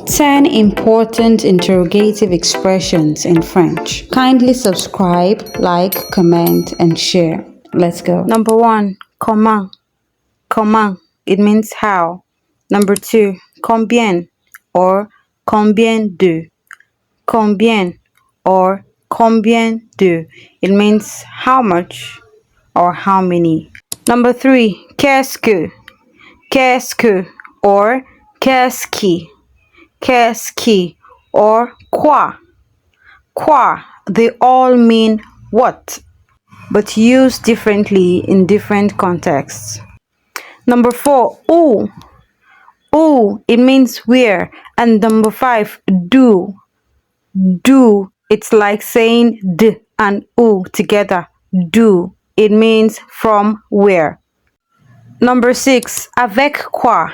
10 important interrogative expressions in French. Kindly subscribe, like, comment, and share. Let's go. Number 1, comment. Comment. It means how. Number 2, combien or combien de. Combien or combien de. It means how much or how many. Number 3, qu'est-ce que. Qu'est-ce que or qu'est-ce qui. Qu'est-ce qui or quoi. Quoi. They all mean what, but used differently in different contexts. Number 4, où. Où, it means where. And number 5, d'où. D'où, it's like saying d and ou together. D'où, it means from where. Number 6, avec quoi.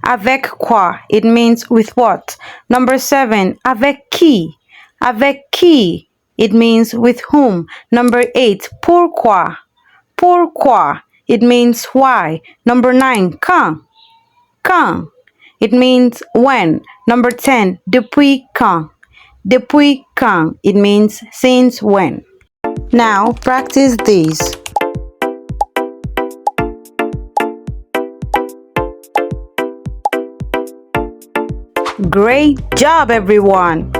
Avec quoi, it means with what. Number 7, avec qui. Avec qui, it means with whom. Number 8, pourquoi. Pourquoi, it means why. Number 9, quand. Quand, it means when. Number 10, depuis quand. Depuis quand, it means since when. Now practice these. Great job, everyone!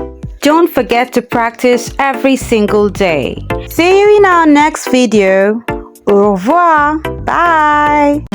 Don't forget to practice every single day. See you in our next video. Au revoir. Bye.